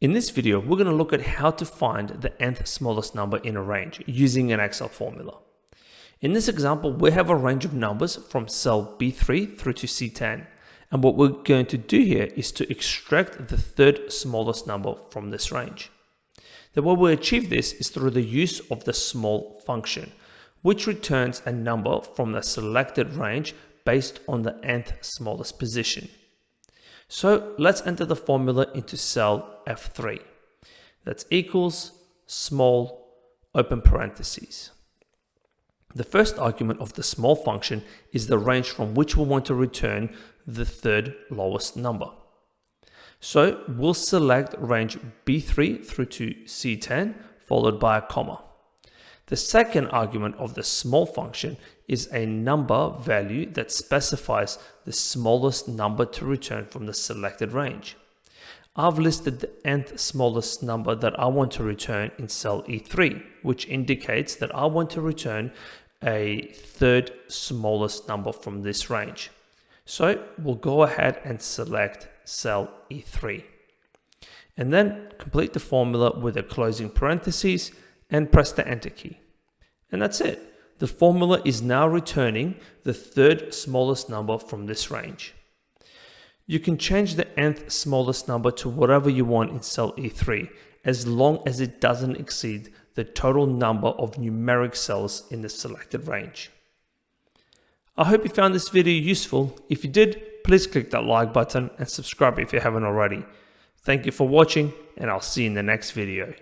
In this video, we're going to look at how to find the nth smallest number in a range using an Excel formula. In this example, we have a range of numbers from cell B3 through to C10. And what we're going to do here is to extract the third smallest number from this range. The way we achieve this is through the use of the small function, which returns a number from the selected range based on the nth smallest position. So let's enter the formula into cell F3. That's equals small open parentheses. The first argument of the small function is the range from which we want to return the third lowest number. So we'll select range B3 through to C10 followed by a comma. The second argument of the small function is a number value that specifies the smallest number to return from the selected range. I've listed the nth smallest number that I want to return in cell E3, which indicates that I want to return a third smallest number from this range. So we'll go ahead and select cell E3. And then complete the formula with a closing parentheses and press the enter key. And that's it. The formula is now returning the third smallest number from this range. You can change the nth smallest number to whatever you want in cell E3, as long as it doesn't exceed the total number of numeric cells in the selected range. I hope you found this video useful. If you did, please click that like button and subscribe if you haven't already. Thank you for watching, and I'll see you in the next video.